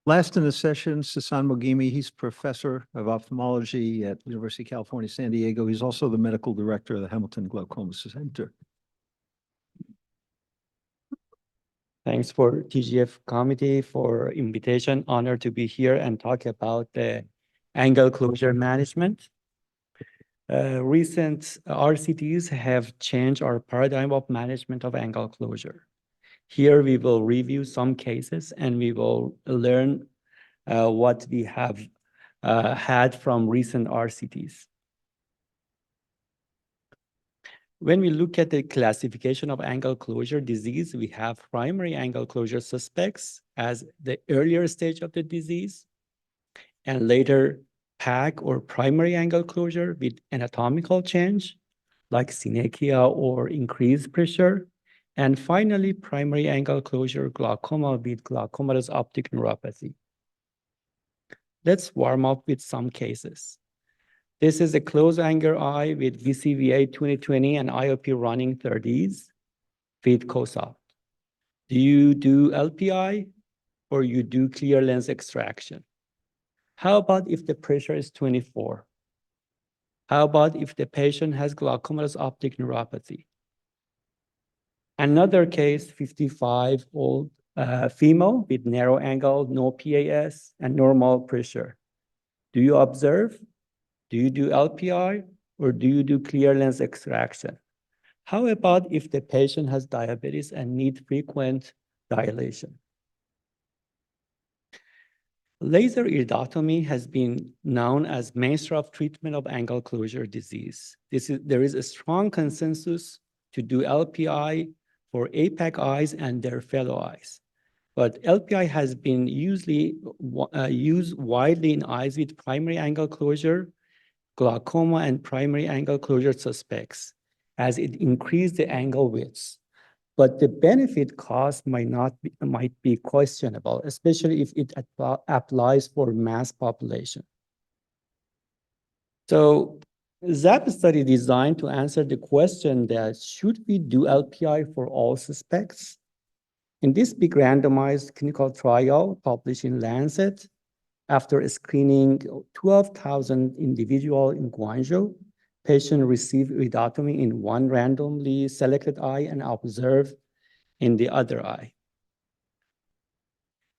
Last in the session, Sasan Moghimi. He's professor of ophthalmology at University of California, San Diego. He's also the medical director of the Hamilton Glaucoma Center. Thanks for TGF committee for invitation. Honored to be here and talk about the angle closure management. Recent RCTs have changed our paradigm of management of angle closure. Here we will review some cases and we will learn what we have had from recent RCTs. When we look at the classification of angle closure disease, we have primary angle closure suspects as the earlier stage of the disease, and later PAC or primary angle closure with anatomical change, like synechia or increased pressure, and finally primary angle closure glaucoma with glaucomatous optic neuropathy. Let's warm up with some cases. This is a closed-angle eye with BCVA 20/20 and IOP running 30s with COSAP. Do you do LPI or you do clear lens extraction? How about if the pressure is 24? How about if the patient has glaucomatous optic neuropathy? Another case, 55-year-old female with narrow angle, no PAS, and normal pressure. Do you observe? Do you do LPI or do you do clear lens extraction? How about if the patient has diabetes and needs frequent dilation? Laser iridotomy has been known as mainstay of treatment of angle closure disease. There is a strong consensus to do LPI for APAC eyes and their fellow eyes. But LPI has been used widely in eyes with primary angle closure, glaucoma, and primary angle closure suspects, as it increased the angle widths. But the benefit cost might be questionable, especially if it applies for mass population. So ZAP study designed to answer the question that should we do LPI for all suspects? In this big randomized clinical trial published in Lancet, after screening 12,000 individuals in Guangzhou, patients received iridotomy in one randomly selected eye and observed in the other eye.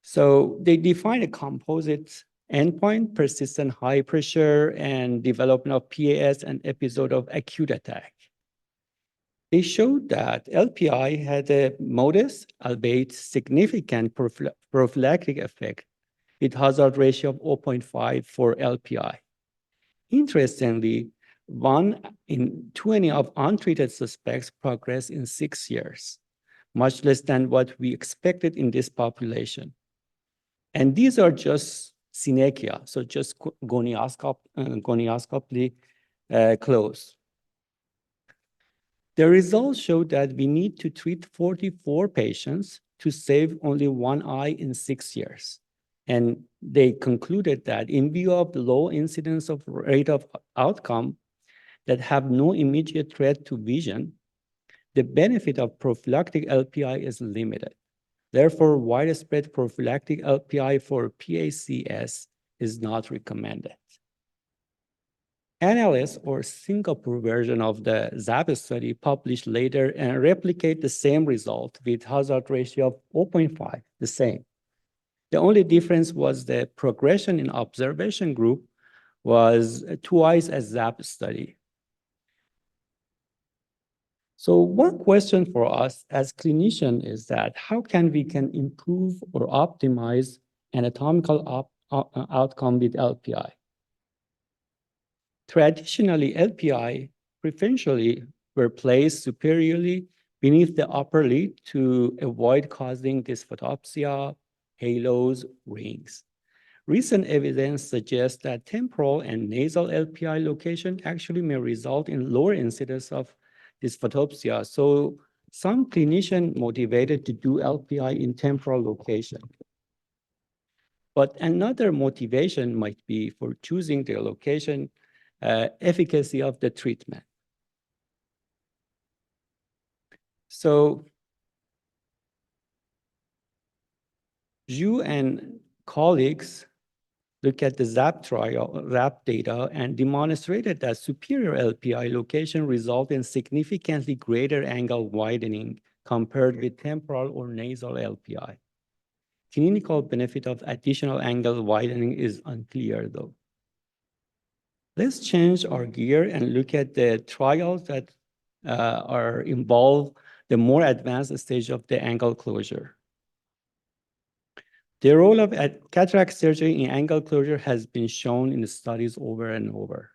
So they defined a composite endpoint, persistent high pressure and development of PAS and episode of acute attack. They showed that LPI had a modest, albeit significant prophylactic effect with hazard ratio of 0.5 for LPI. Interestingly, 1 in 20 of untreated suspects progressed in 6 years, much less than what we expected in this population. And these are just synechia, so just gonioscopically closed. The results show that we need to treat 44 patients to save only one eye in 6 years. And they concluded that in view of the low incidence of rate of outcome that have no immediate threat to vision, the benefit of prophylactic LPI is limited. Therefore, widespread prophylactic LPI for PACS is not recommended. Analysts or Singapore version of the ZAP study published later and replicate the same result with hazard ratio of 0.5, the same. The only difference was the progression in observation group was twice as ZAP study. So one question for us as clinician is that how can we improve or optimize anatomical outcome with LPI? Traditionally, LPI preferentially were placed superiorly beneath the upper lid to avoid causing dysphotopsia, halos, rings. Recent evidence suggests that temporal and nasal LPI location actually may result in lower incidence of dysphotopsia. So some clinicians motivated to do LPI in temporal location. But another motivation might be for choosing the location efficacy of the treatment. So Zhu and colleagues looked at the ZAP data and demonstrated that superior LPI location result in significantly greater angle widening compared with temporal or nasal LPI. Clinical benefit of additional angle widening is unclear though. Let's change our gear and look at the trials that are involved the more advanced stage of the angle closure. The role of cataract surgery in angle closure has been shown in the studies over and over.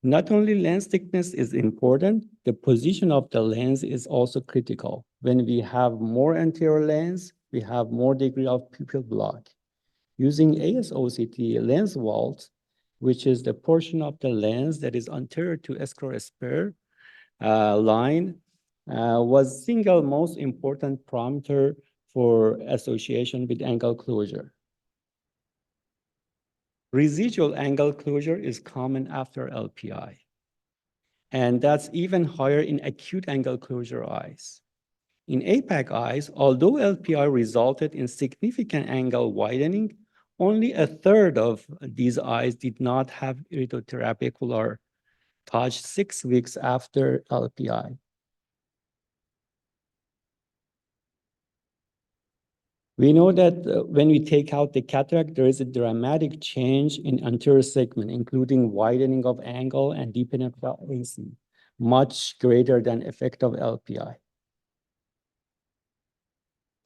Not only lens thickness is important, the position of the lens is also critical. When we have more anterior lens, we have more degree of pupil block. Using ASOCT lens vault, which is the portion of the lens that is anterior to sclerosphere line, was single most important parameter for association with angle closure. Residual angle closure is common after LPI, and that's even higher in acute angle closure eyes. In APAC eyes, although LPI resulted in significant angle widening, only a third of these eyes did not have iridotrabecular touch 6 weeks after LPI. We know that when we take out the cataract, there is a dramatic change in anterior segment, including widening of angle and deepening of AC, much greater than effect of LPI.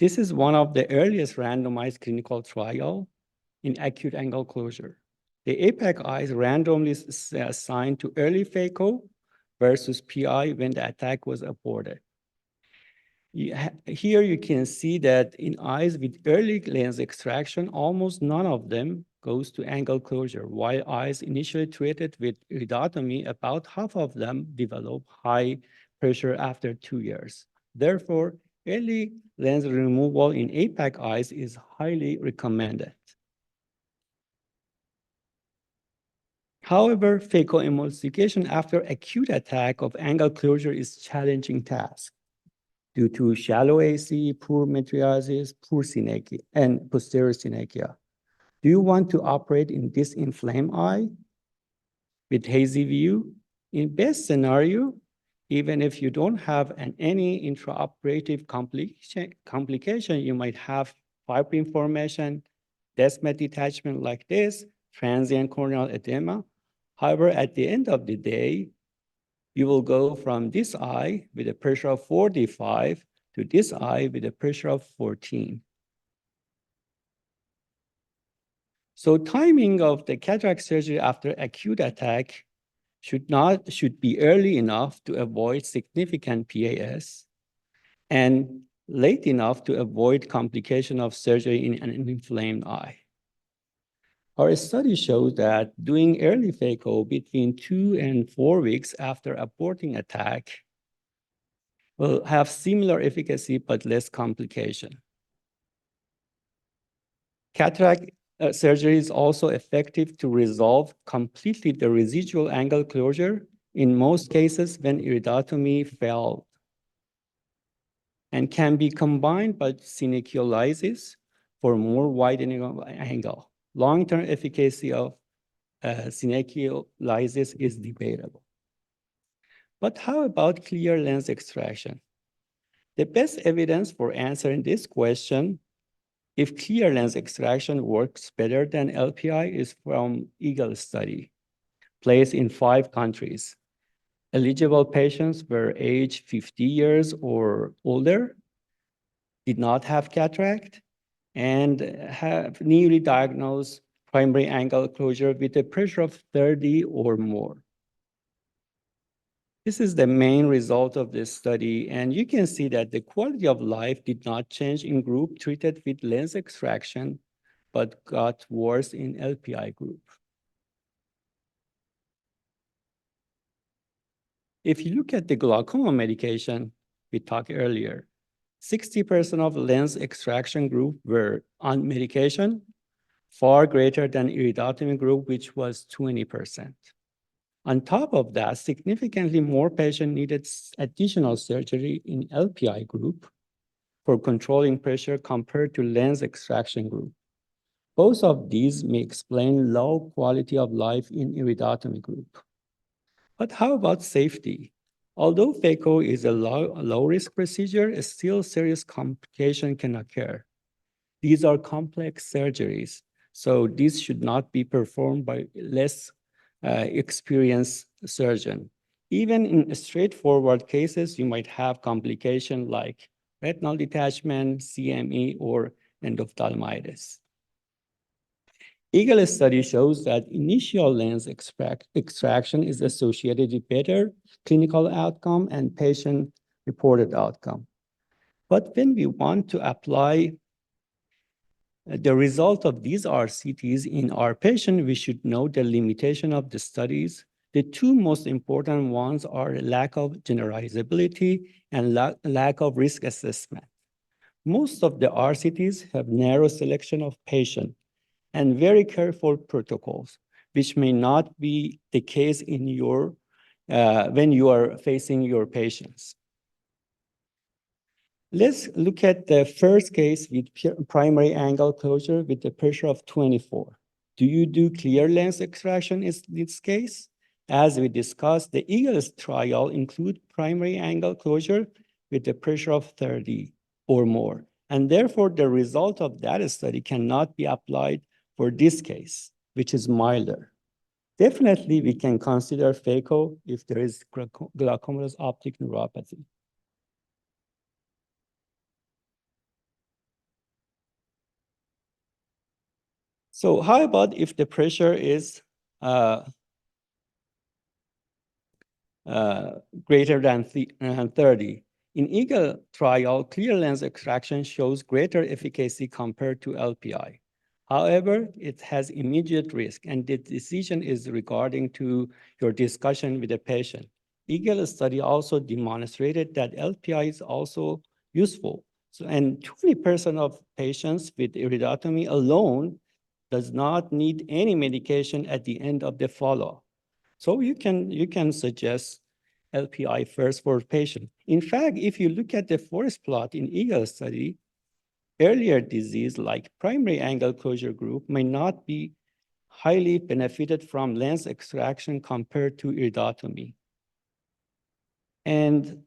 This is one of the earliest randomized clinical trial in acute angle closure. The APAC eyes randomly assigned to early phaco versus PI when the attack was aborted. Here you can see that in eyes with early lens extraction, almost none of them goes to angle closure, while eyes initially treated with iridotomy, about half of them develop high pressure after 2 years. Therefore, early lens removal in APAC eyes is highly recommended. However, phacoemulsification after acute attack of angle closure is challenging task due to shallow AC, poor mydriasis, poor synechia, and posterior synechia. Do you want to operate in this inflamed eye with hazy view? In best scenario, even if you don't have any intraoperative complication, you might have fibrin formation, desmet detachment like this, transient corneal edema. However, at the end of the day, you will go from this eye with a pressure of 45 to this eye with a pressure of 14. So timing of the cataract surgery after acute attack should be early enough to avoid significant PAS and late enough to avoid complication of surgery in an inflamed eye. Our study shows that doing early phaco between 2 and 4 weeks after aborting attack will have similar efficacy but less complication. Cataract surgery is also effective to resolve completely the residual angle closure in most cases when iridotomy failed, and can be combined with synechial for more widening of angle. Long-term efficacy of synechial is debatable. But how about clear lens extraction? The best evidence for answering this question, if clear lens extraction works better than LPI, is from EAGLE study, placed in 5 countries. Eligible patients were aged 50 years or older, did not have cataract, and have newly diagnosed primary angle closure with a pressure of 30 or more. This is the main result of this study, and you can see that the quality of life did not change in group treated with lens extraction, but got worse in LPI group. If you look at the glaucoma medication we talked earlier, 60% of lens extraction group were on medication, far greater than iridotomy group, which was 20%. On top of that, significantly more patients needed additional surgery in LPI group, for controlling pressure compared to lens extraction group. Both of these may explain low quality of life in iridotomy group. But how about safety? Although phaco is a low-risk procedure, still serious complication can occur. These are complex surgeries, so these should not be performed by less experienced surgeon. Even in straightforward cases, you might have complications like retinal detachment, CME, or endophthalmitis. Eagle study shows that initial lens extraction is associated with better clinical outcome and patient-reported outcome. But when we want to apply the result of these RCTs in our patient, we should know the limitation of the studies. The two most important ones are lack of generalizability and lack of risk assessment. Most of the RCTs have narrow selection of patients and very careful protocols, which may not be the case in your when you are facing your patients. Let's look at the first case with primary angle closure with the pressure of 24. Do you do clear lens extraction in this case? As we discussed, the Eagles trial include primary angle closure with the pressure of 30 or more. And therefore, the result of that study cannot be applied for this case, which is milder. Definitely, we can consider phaco if there is glaucomatous optic neuropathy. So how about if the pressure is greater than 30? In Eagle trial, clear lens extraction shows greater efficacy compared to LPI. However, it has immediate risk, and the decision is regarding to your discussion with the patient. Eagle study also demonstrated that LPI is also useful. So, and 20% of patients with iridotomy alone does not need any medication at the end of the follow-up. So you can suggest LPI first for patient. In fact, if you look at the forest plot in Eagle study, earlier disease like primary angle closure group may not be highly benefited from lens extraction compared to iridotomy. And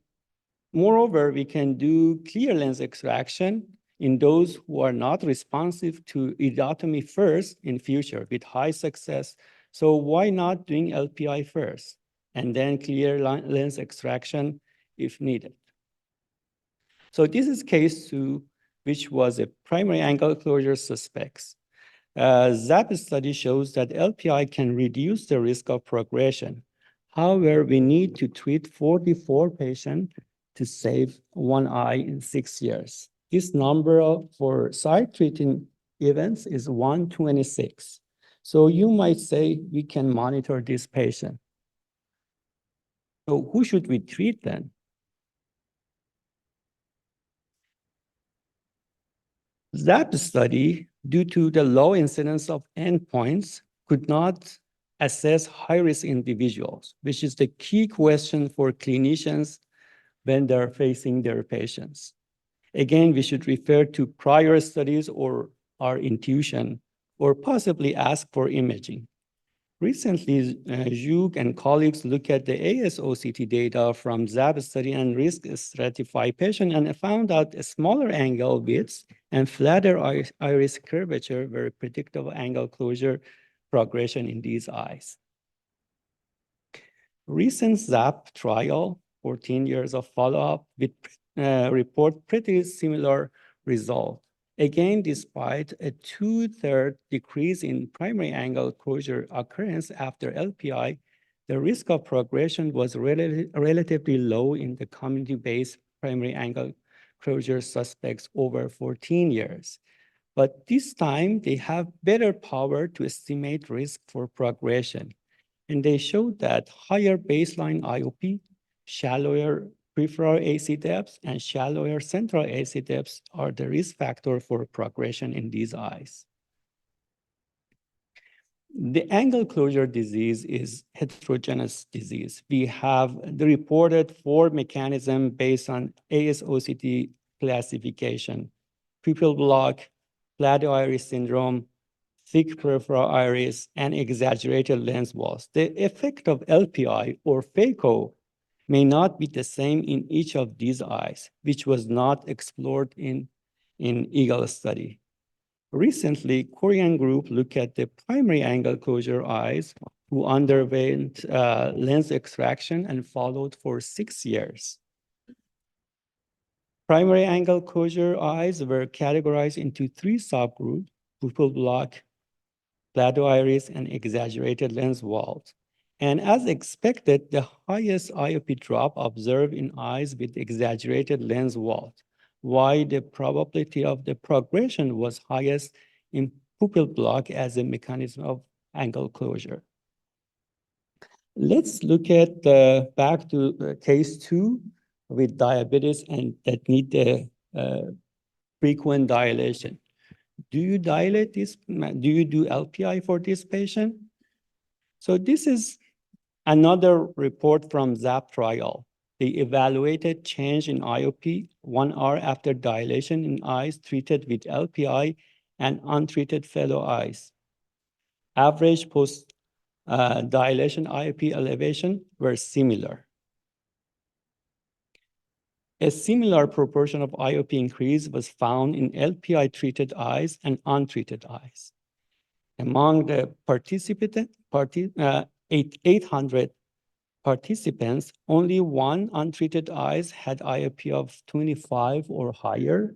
moreover, we can do clear lens extraction in those who are not responsive to iridotomy first in future with high success. So why not doing LPI first and then clear lens extraction if needed? So this is case 2, which was a primary angle closure suspects. ZAP study shows that LPI can reduce the risk of progression. However, we need to treat 44 patients to save one eye in 6 years. This number for side treating events is 126. So you might say we can monitor this patient. So who should we treat then? ZAP study, due to the low incidence of endpoints, could not assess high-risk individuals, which is the key question for clinicians when they're facing their patients. Again, we should refer to prior studies or our intuition, or possibly ask for imaging. Recently, Zhug and colleagues looked at the ASOCT data from ZAP study and risk stratified patient and found out a smaller angle widths and flatter iris curvature were predictive of angle closure progression in these eyes. Recent ZAP trial, 14 years of follow-up, with report pretty similar result. Again, despite a 2/3 decrease in primary angle closure occurrence after LPI, the risk of progression was relatively low in the community-based primary angle closure suspects over 14 years. But this time, they have better power to estimate risk for progression. And they showed that higher baseline IOP, shallower peripheral AC depths, and shallower central AC depths are the risk factor for progression in these eyes. The angle closure disease is heterogeneous disease. We have the reported 4 mechanisms based on ASOCT classification: pupil block, flat iris syndrome, thick peripheral iris, and exaggerated lens walls. The effect of LPI or phaco may not be the same in each of these eyes, which was not explored in EAGLE study. Recently, Korean group looked at the primary angle closure eyes who underwent lens extraction and followed for 6 years. Primary angle closure eyes were categorized into 3 subgroups: pupil block, flat iris, and exaggerated lens walls. And as expected, the highest IOP drop observed in eyes with exaggerated lens walls, while the probability of the progression was highest in pupil block as a mechanism of angle closure. Let's look at back to case 2 with diabetes and that need the frequent dilation. Do you dilate this? Do you do LPI for this patient? So this is another report from ZAP trial. They evaluated change in IOP 1 hour after dilation in eyes treated with LPI and untreated fellow eyes. Average post dilation IOP elevation were similar. A similar proportion of IOP increase was found in LPI-treated eyes and untreated eyes. Among the 800 participants, only 1 untreated eyes had IOP of 25 or higher,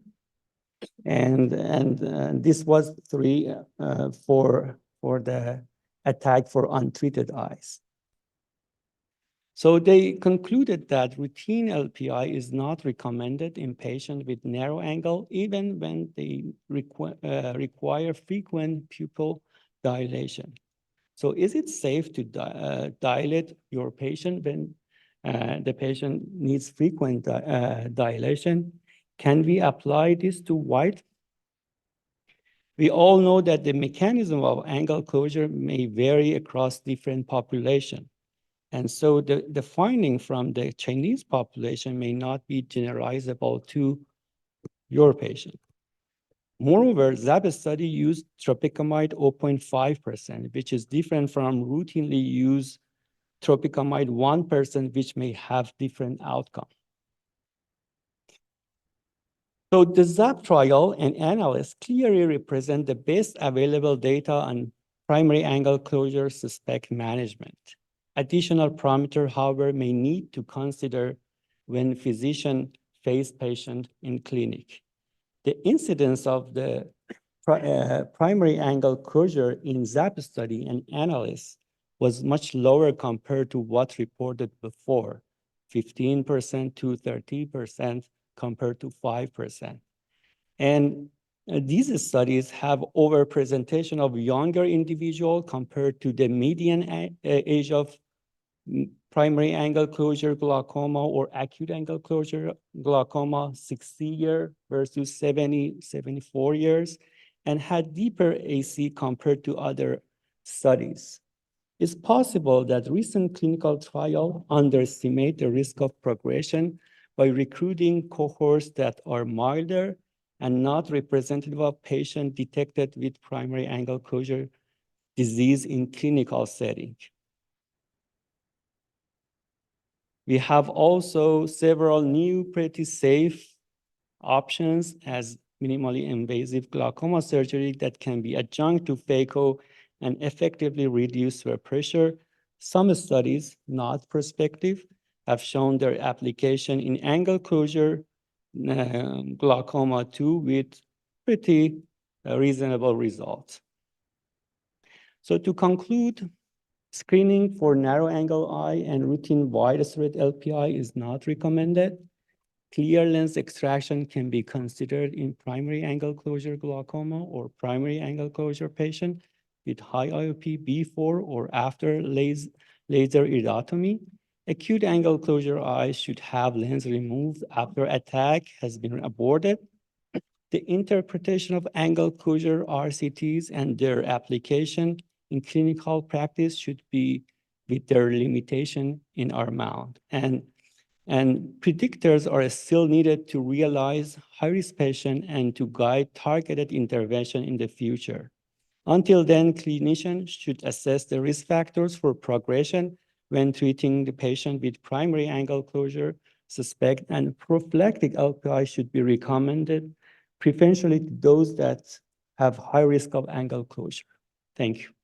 and this was 3 for the attack for untreated eyes. So they concluded that routine LPI is not recommended in patients with narrow angle, even when they require frequent pupil dilation. So is it safe to dilate your patient when the patient needs frequent dilation? Can we apply this to white? We all know that the mechanism of angle closure may vary across different populations. And so the finding from the Chinese population may not be generalizable to your patient. Moreover, ZAP study used tropicamide 0.5%, which is different from routinely used tropicamide 1%, which may have different outcome. So the ZAP trial and analysis clearly represent the best available data on primary angle closure suspect management. Additional parameter, however, may need to consider when physician face patient in clinic. The incidence of the primary angle closure in ZAP study and analysis was much lower compared to what reported before, 15% to 30% compared to 5%. And these studies have overrepresentation of younger individual compared to the median age of primary angle closure glaucoma or acute angle closure glaucoma, 60 years versus 74 years, and had deeper AC compared to other studies. It's possible that recent clinical trial underestimate the risk of progression by recruiting cohorts that are milder and not representative of patients detected with primary angle closure disease in clinical setting. We have also several new pretty safe options as minimally invasive glaucoma surgery that can be adjunct to phaco and effectively reduce their pressure. Some studies, not prospective, have shown their application in angle closure glaucoma too with pretty reasonable results. So to conclude, screening for narrow angle eye and routine widespread LPI is not recommended. Clear lens extraction can be considered in primary angle closure glaucoma or primary angle closure patient with high IOP before or after laser iridotomy. Acute angle closure eyes should have lens removed after attack has been aborted. The interpretation of angle closure RCTs and their application in clinical practice should be with their limitation in our mind. And And predictors are still needed to realize high-risk patients and to guide targeted intervention in the future. Until then, clinicians should assess the risk factors for progression when treating the patient with primary angle closure, suspect, and prophylactic LPI should be recommended, preferentially to those that have high risk of angle closure. Thank you.